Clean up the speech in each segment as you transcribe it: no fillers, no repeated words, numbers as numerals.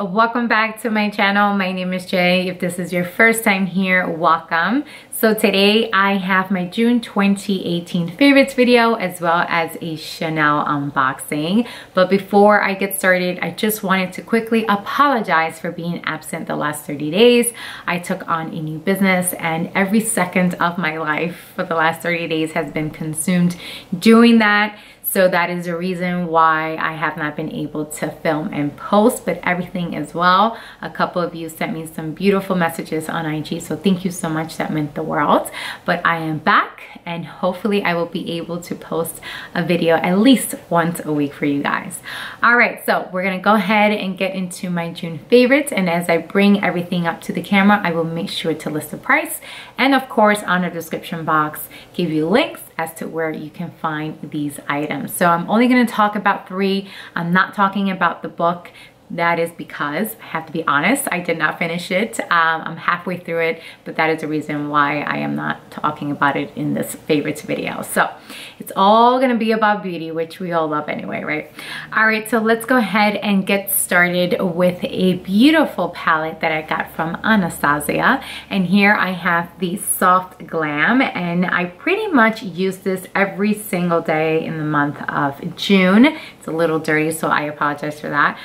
welcome back to my channel. My name is Jay. If this is your first time here, welcome. So today I have my June 2018 favorites video as well as a Chanel unboxing. But before I get started, I just wanted to quickly apologize for being absent the last 30 days. I took on a new business and every second of my life for the last 30 days has been consumed doing that. So that is the reason why I have not been able to film and post, but everything is well. A couple of you sent me some beautiful messages on IG, so thank you so much. That meant the world. But I am back and hopefully I will be able to post a video at least once a week for you guys. All right, so we're gonna go ahead and get into my June favorites. And as I bring everything up to the camera, I will make sure to list the price. And of course, on the description box, give you links as to where you can find these items. So I'm only going to talk about 3. I'm not talking about the book. That is because, I have to be honest, I did not finish it. I'm halfway through it, but that is the reason why I am not talking about it in this favorites video. So it's all gonna be about beauty, which we all love anyway, right? All right, so let's go ahead and get started with a beautiful palette that I got from Anastasia. And here I have the Soft Glam, and I pretty much use this every single day in the month of June. It's a little dirty, so I apologize for that.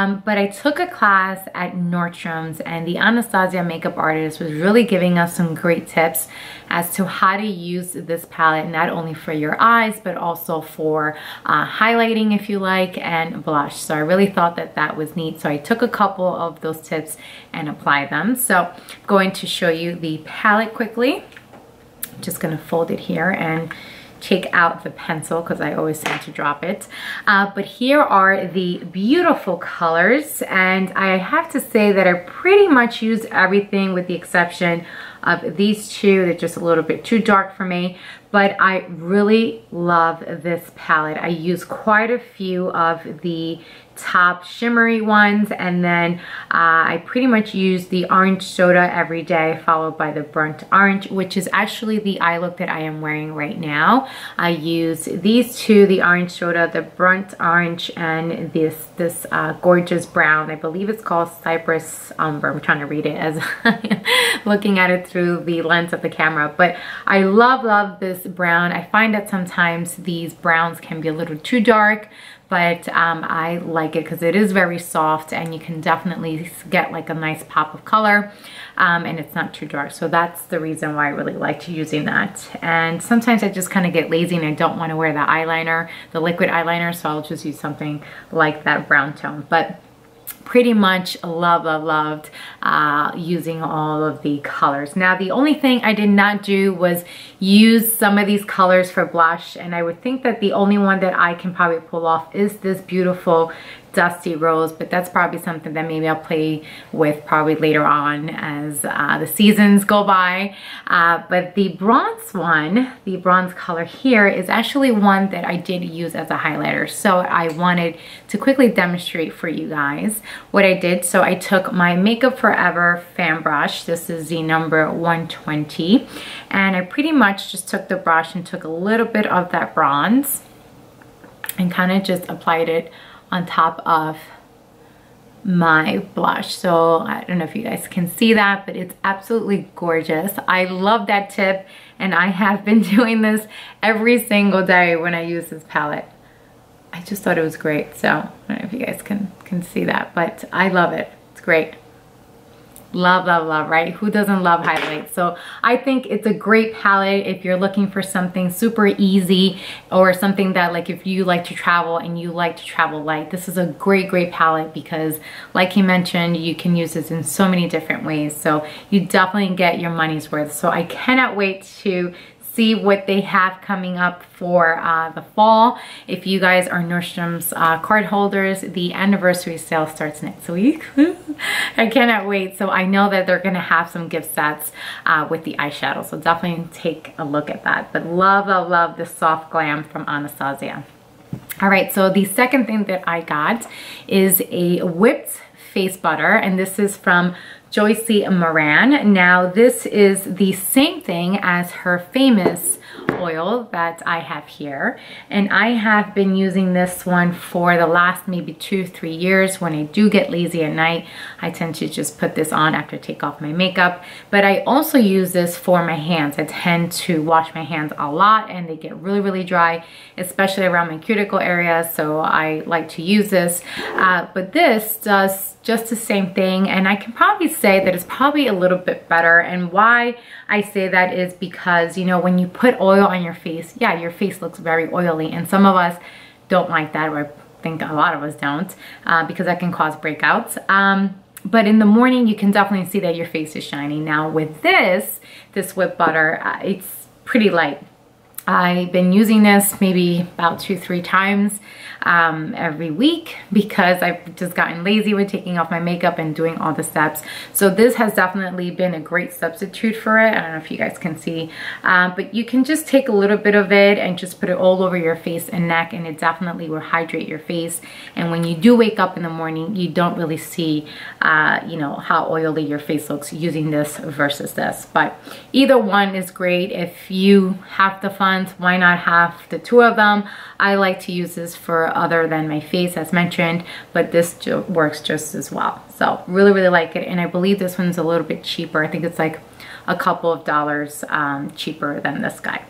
But I took a class at Nordstrom's and the Anastasia makeup artist was really giving us some great tips as to how to use this palette, not only for your eyes, but also for highlighting if you like, and blush. So I really thought that that was neat. So I took a couple of those tips and applied them. So I'm going to show you the palette quickly. I'm just gonna fold it here and take out the pencil because I always tend to drop it. But here are the beautiful colors, and I have to say that I pretty much use everything with the exception of these two. They're just a little bit too dark for me, but I really love this palette. I use quite a few of the top shimmery ones, and then I pretty much use the orange soda every day, followed by the burnt orange, which is actually the eye look that I am wearing right now. I use these two, the orange soda, the burnt orange, and this gorgeous brown. I believe it's called Cypress Umber. I'm trying to read it as I'm looking at it through the lens of the camera, but I love this brown. I find that sometimes these browns can be a little too dark, but I like it because it is very soft and you can definitely get like a nice pop of color, and it's not too dark. So that's the reason why I really liked using that. And sometimes I just kind of get lazy and I don't want to wear the eyeliner, the liquid eyeliner, so I'll just use something like that brown tone. But pretty much loved using all of the colors. Now the only thing I did not do was use some of these colors for blush, and I would think that the only one that I can probably pull off is this beautiful Dusty Rose, but that's probably something that maybe I'll play with probably later on as the seasons go by. But the bronze one, the bronze color here, is actually one that I did use as a highlighter. So I wanted to quickly demonstrate for you guys what I did. So I took my Makeup Forever fan brush. This is the number 120. And I pretty much just took the brush and took a little bit of that bronze and kind of just applied it on top of my blush. So I don't know if you guys can see that, but it's absolutely gorgeous. I love that tip, and I have been doing this every single day when I use this palette. I just thought it was great. So I don't know if you guys can see that, but I love it. It's great. Love, right? Who doesn't love highlights? So I think it's a great palette if you're looking for something super easy, or something that, like, if you like to travel and you like to travel light, this is a great palette because, like he mentioned, you can use this in so many different ways. So you definitely get your money's worth. So I cannot wait to see what they have coming up for the fall. If you guys are Nordstrom's card holders, the anniversary sale starts next week. I cannot wait. So I know that they're gonna have some gift sets with the eyeshadow. So definitely take a look at that. But love the Soft Glam from Anastasia. All right, so the second thing that I got is a whipped face butter, and this is from Josie Maran. Now this is the same thing as her famous oil that I have here, and I have been using this one for the last maybe 2-3 years. When I do get lazy at night, I tend to just put this on after I take off my makeup. But I also use this for my hands. I tend to wash my hands a lot and they get really, really dry, especially around my cuticle area, so I like to use this. But this does just the same thing, and I can probably say that it's probably a little bit better. And why I say that is because, you know, when you put oil on your face, yeah, your face looks very oily, and some of us don't like that, or I think a lot of us don't, because that can cause breakouts. But in the morning, you can definitely see that your face is shiny. Now with this whipped butter, it's pretty light. I've been using this maybe about 2-3 times every week because I've just gotten lazy with taking off my makeup and doing all the steps. So this has definitely been a great substitute for it. I don't know if you guys can see, but you can just take a little bit of it and just put it all over your face and neck, and it definitely will hydrate your face. And when you do wake up in the morning, you don't really see, you know, how oily your face looks using this versus this. But either one is great. If you have the funds, why not have the two of them? I like to use this for other than my face, as mentioned, but this works just as well. So really, really like it. And I believe this one's a little bit cheaper. I think it's like a couple of dollars cheaper than this guy.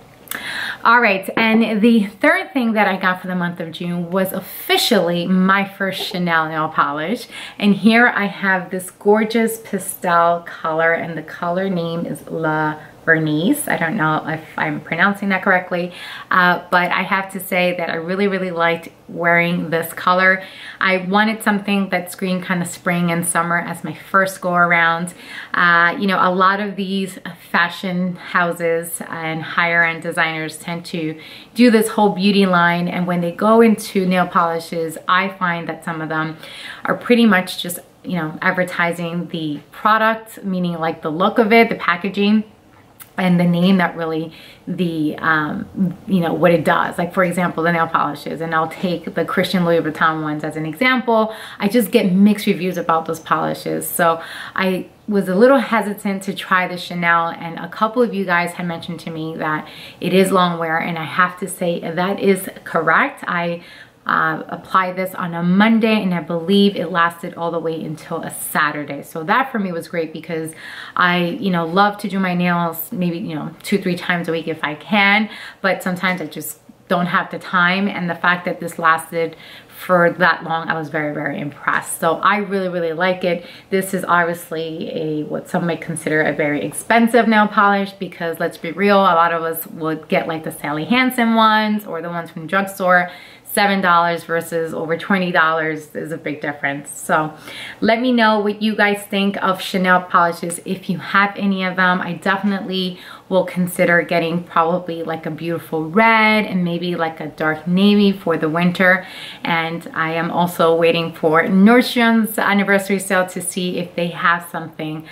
All right, and the third thing that I got for the month of June was officially my first Chanel nail polish. And here I have this gorgeous pastel color, and the color name is La Bernice. I don't know if I'm pronouncing that correctly, but I have to say that I really, really liked wearing this color. I wanted something that screamed kind of spring and summer as my first go around. You know, a lot of these fashion houses and higher end designers tend to do this whole beauty line, and when they go into nail polishes, I find that some of them are pretty much just, you know, advertising the product, meaning like the look of it, the packaging, and the name, that really the you know, what it does. Like for example, the nail polishes, and I'll take the Christian Louis Vuitton ones as an example. I just get mixed reviews about those polishes, so I was a little hesitant to try the Chanel, and a couple of you guys had mentioned to me that it is long wear, and I have to say that is correct. I applied this on a Monday, and I believe it lasted all the way until a Saturday. So that for me was great, because I, you know, love to do my nails maybe, you know, 2-3 times a week if I can, but sometimes I just don't have the time. And the fact that this lasted for that long, I was very, very impressed. So I really, really like it. This is obviously a, what some might consider a very expensive nail polish, because let's be real, a lot of us would get like the Sally Hansen ones or the ones from the drugstore. $7 versus over $20 is a big difference. So let me know what you guys think of Chanel polishes. If you have any of them, I definitely will consider getting probably like a beautiful red and maybe like a dark navy for the winter. And I am also waiting for Nordstrom's anniversary sale to see if they have something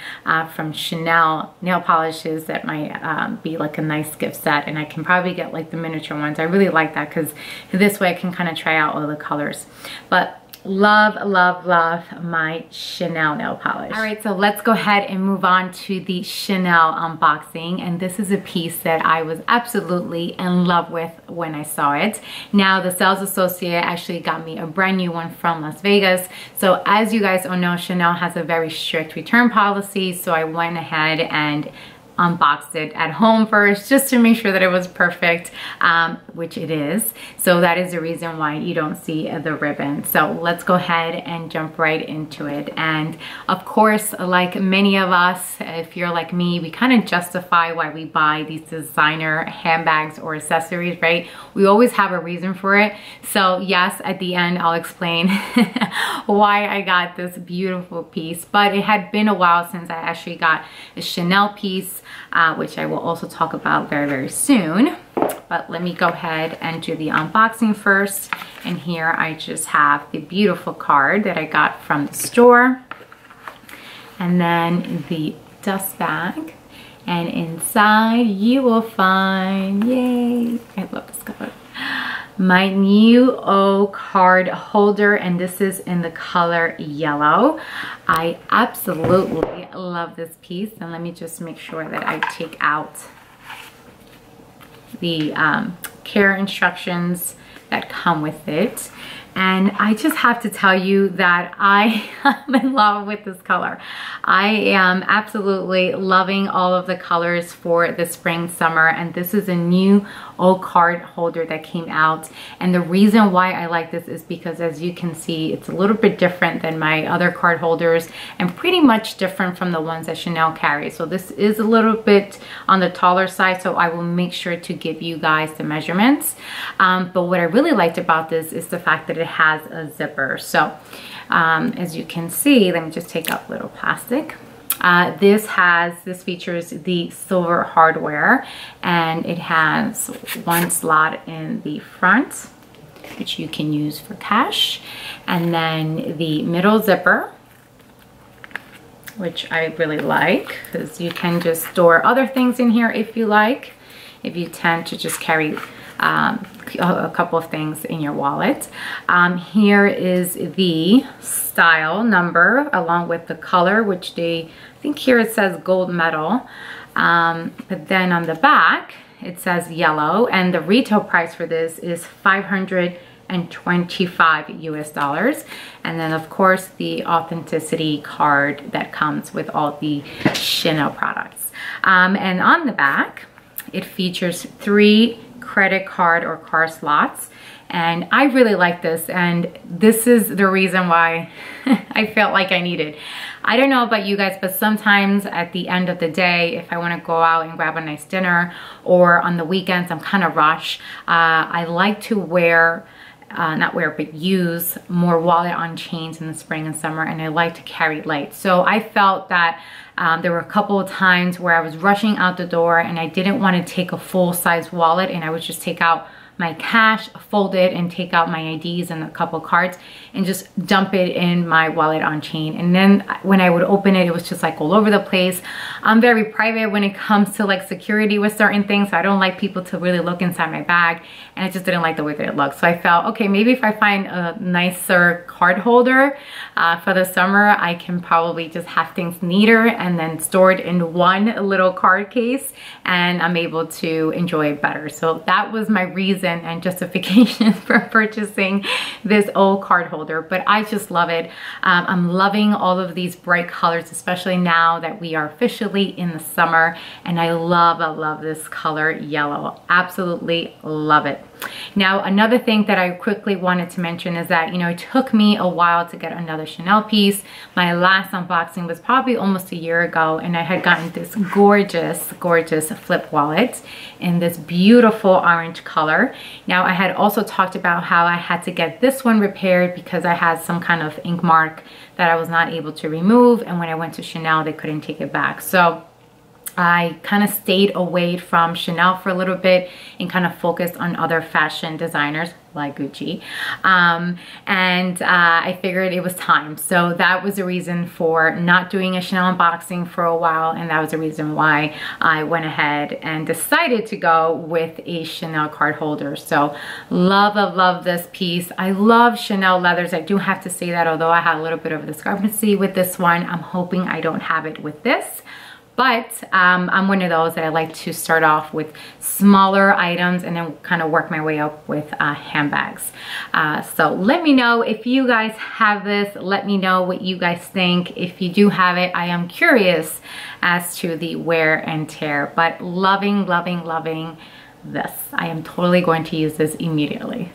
from Chanel nail polishes that might be like a nice gift set. And I can probably get like the miniature ones. I really like that, because this way I can kind of try out all the colors. But love, love, love my Chanel nail polish. All right, so let's go ahead and move on to the Chanel unboxing. And this is a piece that I was absolutely in love with when I saw it. Now, the sales associate actually got me a brand new one from Las Vegas. So as you guys all know, Chanel has a very strict return policy. So I went ahead and unboxed it at home first, just to make sure that it was perfect, which it is. So that is the reason why you don't see the ribbon. So let's go ahead and jump right into it. And of course, like many of us, if you're like me, we kind of justify why we buy these designer handbags or accessories, right? We always have a reason for it. So yes, at the end, I'll explain why I got this beautiful piece. But it had been a while since I actually got a Chanel piece, which I will also talk about very, very soon. But let me go ahead and do the unboxing first. And here I just have the beautiful card that I got from the store. And then the dust bag. And inside you will find, yay, I love this cover, my new O card holder, and this is in the color yellow. I absolutely love this piece, and let me just make sure that I take out the care instructions that come with it. And I just have to tell you that I am in love with this color. I am absolutely loving all of the colors for the spring, summer, and this is a new old card holder that came out. And the reason why I like this is because, as you can see, it's a little bit different than my other card holders and pretty much different from the ones that Chanel carries. So this is a little bit on the taller side, so I will make sure to give you guys the measurements. But what I really liked about this is the fact that it has a zipper. So as you can see, let me just take out little plastic. This features the silver hardware, and it has one slot in the front, which you can use for cash, and then the middle zipper, which I really like because you can just store other things in here if you like, if you tend to just carry a couple of things in your wallet. Here is the style number along with the color, which I think here it says gold medal, but then on the back it says yellow, and the retail price for this is $525 US. And then of course the authenticity card that comes with all the Chanel products. And on the back it features 3 credit card or car slots, and I really like this, and this is the reason why I felt like I needed. I don't know about you guys, but sometimes at the end of the day, if I want to go out and grab a nice dinner, or on the weekends I'm kind of rushed, I like to use more wallet on chains in the spring and summer, and I like to carry light. So I felt that there were a couple of times where I was rushing out the door and I didn't want to take a full-size wallet, and I would just take out my cash, fold it, and take out my IDs and a couple cards and just dump it in my wallet on chain. And then when I would open it, it was just like all over the place. I'm very private when it comes to like security with certain things, so I don't like people to really look inside my bag, and I just didn't like the way that it looked. So I felt, okay, maybe if I find a nicer card holder for the summer, I can probably just have things neater and then stored in one little card case, and I'm able to enjoy it better. So that was my reason and justification for purchasing this old card holder, but I just love it. I'm loving all of these bright colors, especially now that we are officially in the summer, and I love this color yellow. Absolutely love it. Now, another thing that I quickly wanted to mention is that, you know, it took me a while to get another Chanel piece. My last unboxing was probably almost a year ago, and I had gotten this gorgeous flip wallet in this beautiful orange color. Now, I had also talked about how I had to get this one repaired because I had some kind of ink mark that I was not able to remove, and when I went to Chanel, they couldn't take it back. So I kind of stayed away from Chanel for a little bit and kind of focused on other fashion designers like Gucci. I figured it was time. So that was the reason for not doing a Chanel unboxing for a while, and that was the reason why I went ahead and decided to go with a Chanel card holder. So love this piece. I love Chanel leathers. I do have to say that, although I had a little bit of a discrepancy with this one, I'm hoping I don't have it with this. But I'm one of those that I like to start off with smaller items and then kind of work my way up with handbags. So let me know if you guys have this. Let me know what you guys think. If you do have it, I am curious as to the wear and tear. But loving this. I am totally going to use this immediately.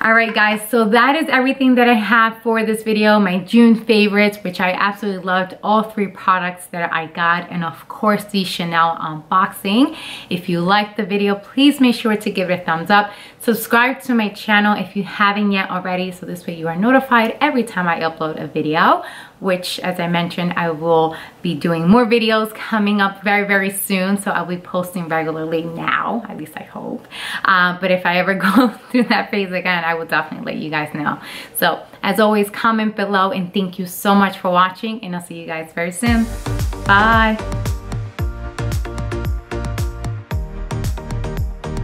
All right, guys, so that is everything that I have for this video. My June favorites, which I absolutely loved, all 3 products that I got, and of course the Chanel unboxing. If you liked the video, please make sure to give it a thumbs up. Subscribe to my channel if you haven't yet already, so this way you are notified every time I upload a video, which, as I mentioned, I will be doing more videos coming up very soon. So I'll be posting regularly now, at least I hope. But if I ever go through that phase again, I will definitely let you guys know. So as always, comment below, and thank you so much for watching, and I'll see you guys very soon. Bye.